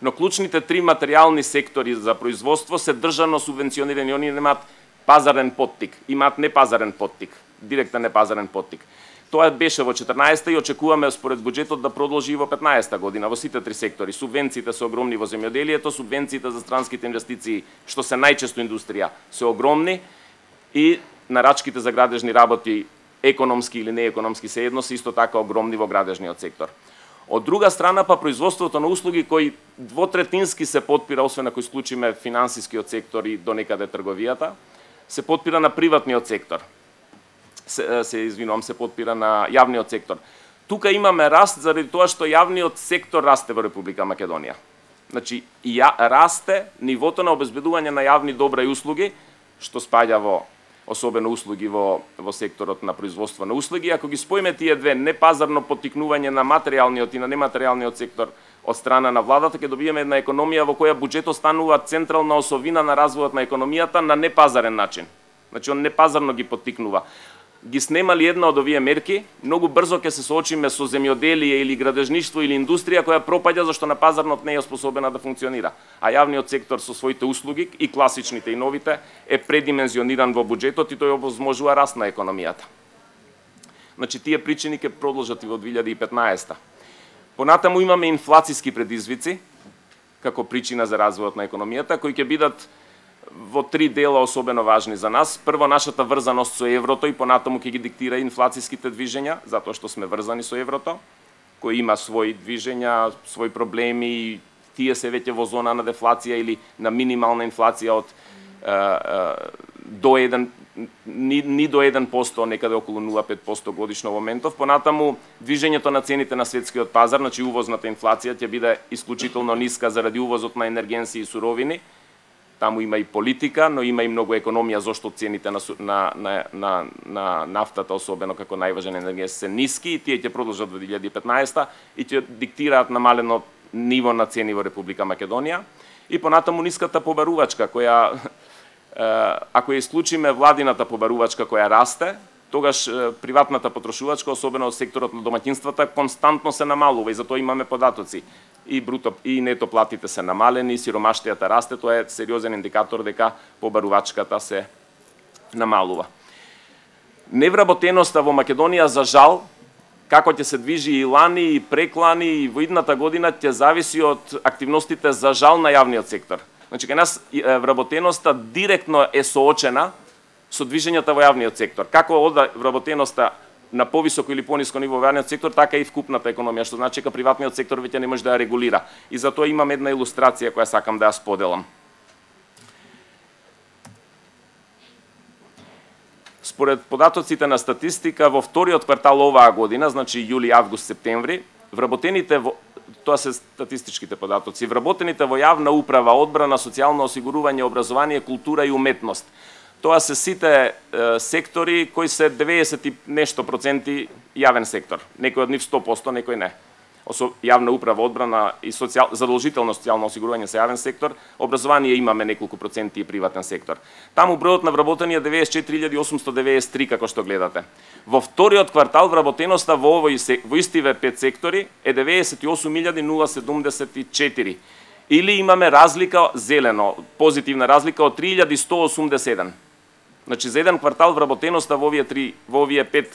Но клучните три материјални сектори за производство се државно субвенционирани, они немаат пазарен поттик, имаат непазарен поттик, директен непазарен поттик. Тоа беше во 14-та и очекуваме според буџетот да продолжи и во 15-та година во сите три сектори. Субвенциите се огромни во земјоделието, субвенциите за странските инвестиции, што се најчесто индустрија, се огромни и нарачките за градежни работи, економски или неекономски се едно, се исто така огромни во градежниот сектор. Од друга страна па производството на услуги кои двотретински се потпира, освен ако исклучиме финансискиот сектор и до некаде трговијата, се потпира на приватниот сектор. Се потпира на јавниот сектор. Тука имаме раст заради тоа што јавниот сектор расте во Република Македонија. Значи, расте нивото на обезбедување на јавни добра и услуги, што спаѓа во особено услуги во секторот на производство на услуги. Ако ги споиме тие две, непазарно поттикнување на материјалниот и на нематеријалниот сектор од страна на владата, ќе добиеме една економија во која буџетот станува централна осовина на развојот на економијата на непазарен начин. Значи, он непазарно ги поттикнува. Ги снемали една од овие мерки, многу брзо ќе се соочиме со земјоделие или градежништво или индустрија која пропаѓа зашто на пазарнот не е способена да функционира. А јавниот сектор со своите услуги, и класичните и новите, е предимензиониран во буџетот и тој овозможува раст на економијата. Значи, тие причини ќе продолжат и во 2015-та. Понатаму имаме инфлацијски предизвици, како причина за развојот на економијата, кои ќе бидат во три дела особено важни за нас. Прво, нашата врзаност со еврото и понатаму ќе ги диктира инфлацијските движења, затоа што сме врзани со еврото, кој има своји движења, своји проблеми, и тие се веќе во зона на дефлација или на минимална инфлација од до 1%, некаде околу 0,5% годишно во моментов. Понатаму, движењето на цените на светскиот пазар, значи увозната инфлација, ќе биде исклучително ниска заради увозот на енергенси и суровини. Таму има и политика, но има и многу економија зашто цените на нафтата, особено како најважен енергенс, се ниски и тие ќе продолжат во 2015 и ќе диктираат намалено ниво на цени во Република Македонија. И понатаму ниската побарувачка, која, ако ја исклучиме владината побарувачка која расте, тогаш приватната потрошувачка, особено од секторот на домаќинствата, константно се намалува и затоа имаме податоци. И бруто и нето платите се намалени, сиромаштијата расте, тоа е сериозен индикатор дека побарувачката се намалува. Невработеноста во Македонија, за жал, како ќе се движи и лани, и преклани, и во идната година ќе зависи од активностите, за жал, на јавниот сектор. Значи, кај нас вработеноста директно е соочена со движењата во јавниот сектор. Како ода вработеноста на повисоко или пониско ниво во јавниот сектор, така и вкупната економија, што значи дека приватниот сектор веќе не може да ја регулира. И затоа имам една илустрација која сакам да ја споделам. Според податоците на статистика, во вториот квартал оваа година, значи јули, август, септември, вработените тоа се статистичките податоци, вработените во јавна управа, одбрана, социјално осигурување, образование, култура и уметност. Тоа се сите сектори кои се 90 и нешто проценти јавен сектор. Некој од нив 100%, некој не. Јавна управа, одбрана и задолжително социјално осигурување се јавен сектор, образование имаме неколку проценти и приватен сектор. Таму бројот на вработени е 94.893, како што гледате. Во вториот квартал вработеноста во истиве 5 сектори е 98.074. Или имаме разлика, зелено, позитивна разлика од 3.187. Значи, за еден квартал вработеноста во овие 5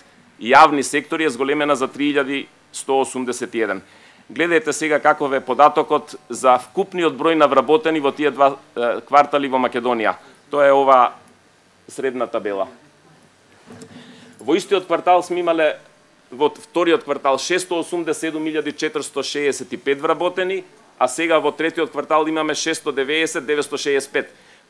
јавни сектори е зголемена за 3.181. Гледајте сега каков е податокот за вкупниот број на вработени во тие два квартали во Македонија. Тоа е ова средна табела. Во истиот квартал сме имале, во вториот квартал, 687.465 вработени, а сега во третиот квартал имаме 690.965.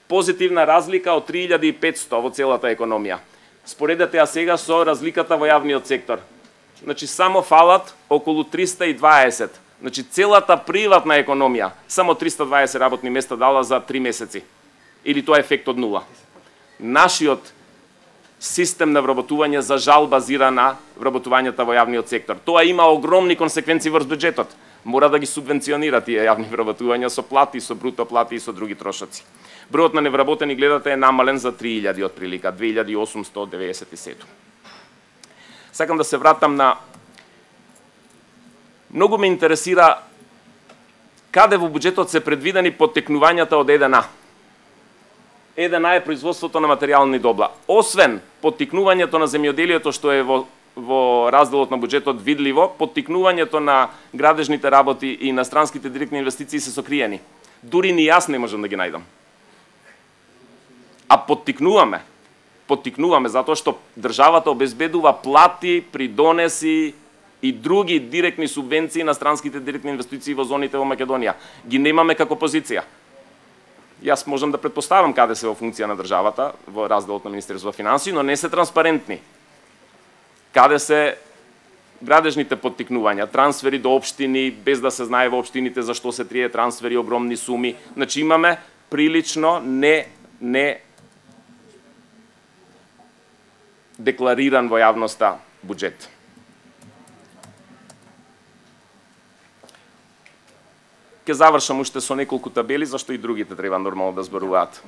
Позитивна разлика од 3.500 во целата економија. Споредете ја сега со разликата во јавниот сектор. Значи, само фалат околу 320. Значи, целата приватна економија, само 320 работни места дала за 3 месеци. Или тоа е ефект од нула. Нашиот систем на вработување, за жал, базира на вработувањата во јавниот сектор. Тоа има огромни консеквенции врз бюџетот. Мора да ги субвенционира тие јавни вработувања со плати, со бруто плати и со други трошоци. Бројот на невработени, гледате, е намален за 3000 отприлика, 2897. Сакам да се вратам на... Многу ме интересира каде во буџетот се предвидени поттекнувањата од 1А. 1А е производството на материјални добра. Освен поттикнувањето на земјоделието што е во разделот на буџетот видливо, поттикнувањето на градежните работи и на странските директни инвестиции се сокриени. Дури ни јас не можам да ги најдам. А поттикнуваме затоа што државата обезбедува плати, придонеси и други директни субвенции на странските директни инвестиции во зоните во Македонија. Ги немаме како позиција. Јас можам да претпоставам каде се во функција на државата, во разделот на Министерството за финансии, но не се транспарентни. Каде се градежните поттикнувања, трансфери до општини, без да се знае во општините за што се трие трансфери, огромни суми. Значи имаме прилично не деклариран во јавноста буџет. Ке завршам уште со неколку табели, зашто и другите треба нормално да зборуваат.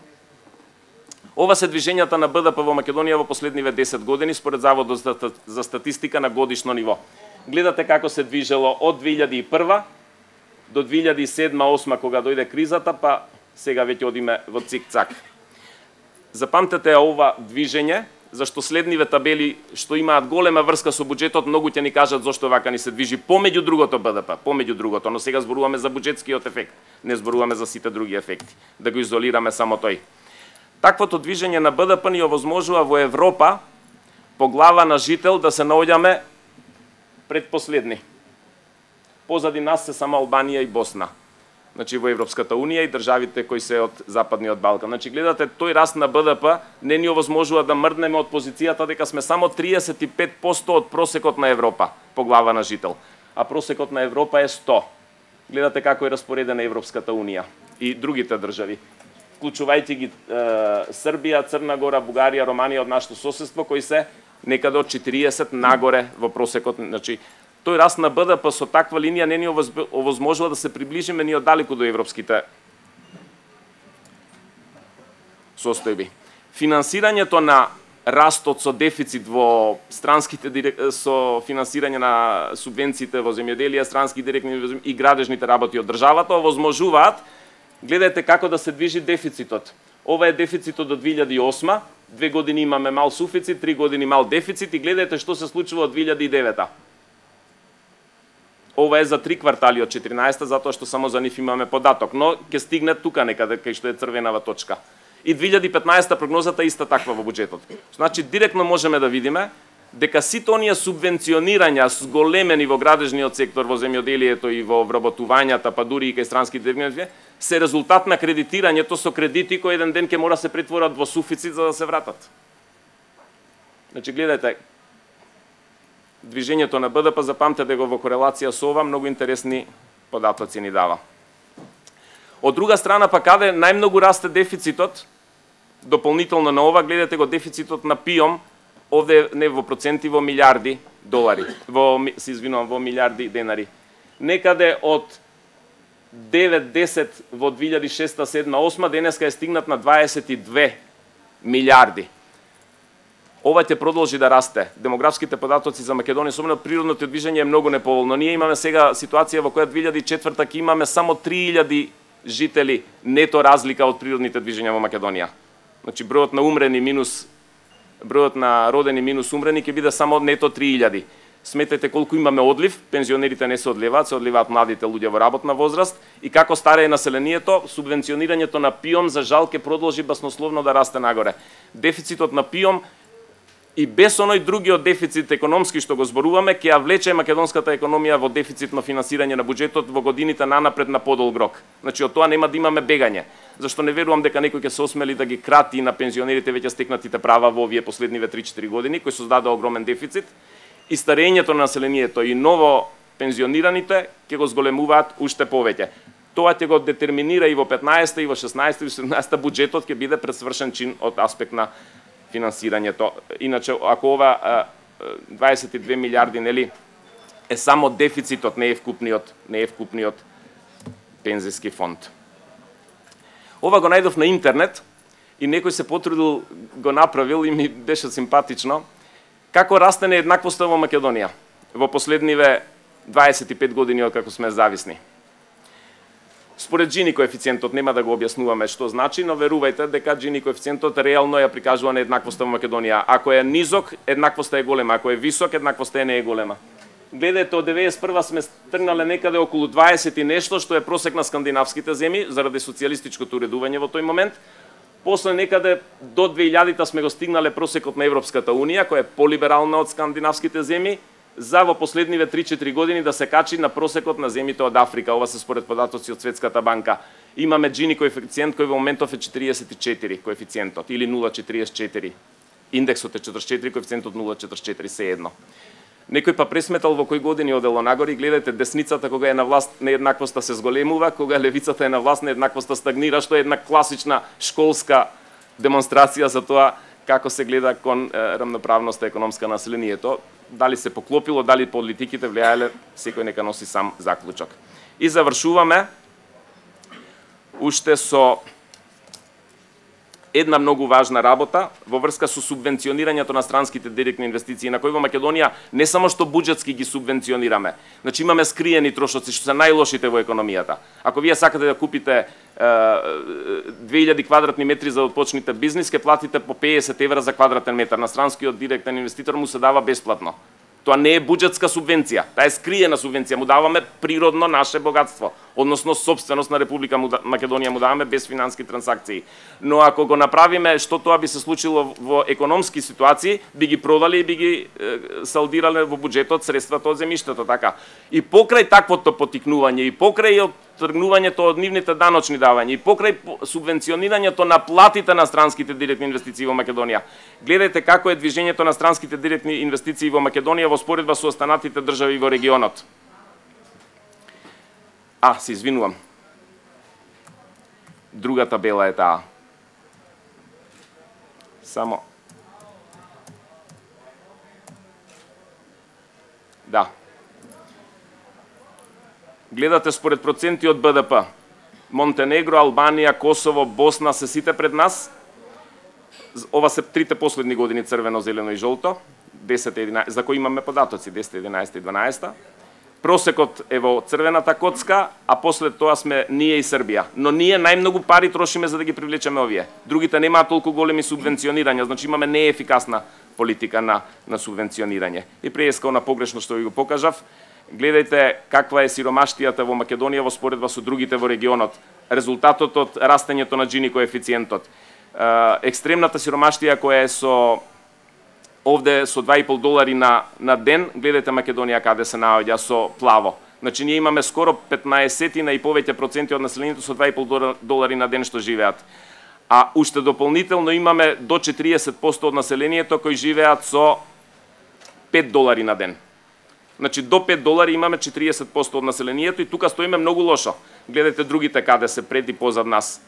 Ова се движењата на БДП во Македонија во последниве 10 години според Заводот за статистика на годишно ниво. Гледате како се движело од 2001 до 2007-2008 кога дојде кризата, па сега веќе одиме во цик-цак. Запамтете ова движење, зашто следниве табели што имаат голема врска со буџетот многу ќе ни кажат зошто вака ни се движи помеѓу другото БДП, помеѓу другото, но сега зборуваме за буџетскиот ефект, не зборуваме за сите други ефекти, да го изолираме само тој. Таквото движење на БДП ни овозможува во Европа по глава на жител да се наоѓаме предпоследни. Позади нас се само Албанија и Босна. Значи во Европската Унија и државите кои се од Западниот Балкан. Значи гледате, тој раст на БДП не ни овозможува да мрднеме од позицијата дека сме само 35% од просекот на Европа по глава на жител, а просекот на Европа е 100. Гледате како е распоредена Европската Унија и другите држави, вклучувајќи ги Србија, Црна Гора, Бугарија, Романија од нашето соседство, кои се некаде од 40 нагоре во просекот. Значи тој раст на БДП со таква линија не ни овозможува да се приближиме ни оддалеку до европските состојби. Финансирањето на растот со дефицит во странските со финансирање на субвенциите во земјоделие, странски директни и градежните работи од државата овозможуваат. Гледате како да се движи дефицитот. Ова е дефицитот до 2008, 2 години имаме мал суфицит, 3 години мал дефицит и гледате што се случува од 2009. Ова е за 3 квартали од 14, затоа што само за нив имаме податок, но ќе стигне тука некаде кај што е црвенава точка. И 2015 прогнозата е иста таква во буџетот. Значи директно можеме да видиме дека сите оние субвенционирања зголемени во градежниот сектор, во земјоделието и во вработувањата, па дури и кај странски директни, се резултат на кредитирањето со кредити кои еден ден ќе мора се претворат во суфицит за да се вратат. Значи гледате, движењето на БДП, запамтете го во корелација со ова, многу интересни податоци ни дава. Од друга страна, па каде најмногу расте дефицитот, дополнително на ова, гледате го дефицитот на ПИОМ, овде не во проценти, во милиарди долари, во милиарди денари. Некаде од 9-10 во 2006-2007-2008, денеска е стигнат на 22 милиарди. Ова ќе продолжи да расте. Демографските податоци за Македонија, особено природното движење е многу неповолно. Ние имаме сега ситуација во која 2004 ќе имаме само 3000 жители нето разлика од природните движења во Македонија. Значи бројот на умрени минус бројот на родени минус умрени ќе биде само нето 3000. Сметете колку имаме одлив, пензионерите не се одливаат, се одливаат младите луѓе во работна возраст и како старее населението, субвенционирањето на ПИОМ за жал ќе продолжи баснословно да расте нагоре. Дефицитот на ПИОМ и без оној другиот дефицит економски што го зборуваме, ќе ја влече македонската економија во дефицитно финансирање на буџетот во годините нанапред на подолг рок. Значи од тоа нема да имаме бегање. Зашто не верувам дека некој ќе се осмели да ги крати на пензионерите веќе стекнатите права во овие последниве 3-4 години, кои создаде огромен дефицит. И старењето на населението и ново пензионираните ќе го зголемуваат уште повеќе. Тоа ќе го детерминира и во 15-та, и во 16-та, и во 17-та буџетот ќе биде пресвршен чин од аспект на финансирањето. Иначе, ако ова 22 милиарди, нели, е само дефицитот, не е вкупниот пензиски фонд. Ова го најдов на интернет и некој се потрудил, го направил и ми беше симпатично. Како расте нееднаквоста во Македонија во последниве 25 години од како сме зависни. Според Джини коефициентот нема да го објаснуваме што значи, но верувајте дека Джини коефициентот реално ја прикажува нееднаквоста во Македонија. Ако е низок, еднаквоста е голема, ако е висок, еднаквоста не е голема. Гледате, од 91 сме тргнале некаде околу 20 и нешто, што е просек на скандинавските земји, заради социјалистичкото уредување во тој момент. После некаде до 2000-та сме го стигнале просекот на Европската Унија, која е полиберална од скандинавските земји, за во последниве 3-4 години да се качи на просекот на земјите од Африка. Ова се според податоци од Светската банка. Имаме Джини коефициент кој во моментов е 44 коефициентот или 0,44. Индексот е 44, коефициентот 0,44 се едно. Некој па пресметал во кои години одело нагоре, гледате десницата кога е на власт нееднаквоста се зголемува, кога левицата е на власт нееднаквоста стагнира, што е една класична школска демонстрација за тоа како се гледа кон рамноправноста економска на населението. Дали се поклопило, дали политиките влијаеле, секој нека носи сам заклучок. И завршуваме уште со една многу важна работа во врска со субвенционирањето на странските директни инвестиции, на кои во Македонија не само што буџетски ги субвенционираме, значи имаме скриени трошоци што се најлошите во економијата. Ако вие сакате да купите 2000 квадратни метри за да почнете бизнис, ке платите по 50 евра за квадратен метар. На странскиот директен инвеститор му се дава бесплатно. Тоа не е буџетска субвенција, таа е скриена субвенција, му даваме природно наше богатство, односно собственост на Република Македонија, му даваме без финански трансакции. Но ако го направиме што тоа би се случило во економски ситуации, би ги продали и би ги салдирале во буџетот средствата од земјиштето, така. И покрај таквото потикнување, и покрај тргнувањето од нивните даночни давања, и покрај субвенционирањето на платите на странските директни инвестиции во Македонија, гледајте како е движењето на странските директни инвестиции во Македонија во споредба со останатите држави во регионот. Се извинувам. Друга табела е таа. Само. Да. Гледате според проценти од БДП. Монтенегро, Албанија, Косово, Босна се сите пред нас. Ова се трите последни години црвено, зелено и жолто. 10, 11, за кои имаме податоци 10, 11 и 12. Просекот е во црвената коцка, а после тоа сме ние и Србија. Но ние најмногу пари трошиме за да ги привлечеме овие. Другите немаат толку големи субвенционирања, значи имаме неефикасна политика на субвенционирање. И преескално погрешно што ви го покажав, гледајте каква е сиромаштијата во Македонија во споредба со другите во регионот. Резултатот од растењето на Джини коефициентот. Екстремната сиромаштија која е со овде со $2,5 на ден, гледате Македонија каде се наоѓа со плаво. Значи ние имаме скоро 15 и повеќе проценти од населението со $2,5 на ден што живеат. А уште дополнително имаме до 40% од населението кои живеат со $5 на ден. Значи до $5 имаме 40% од населението и тука стоиме многу лошо. Гледате другите каде се пред и позад нас.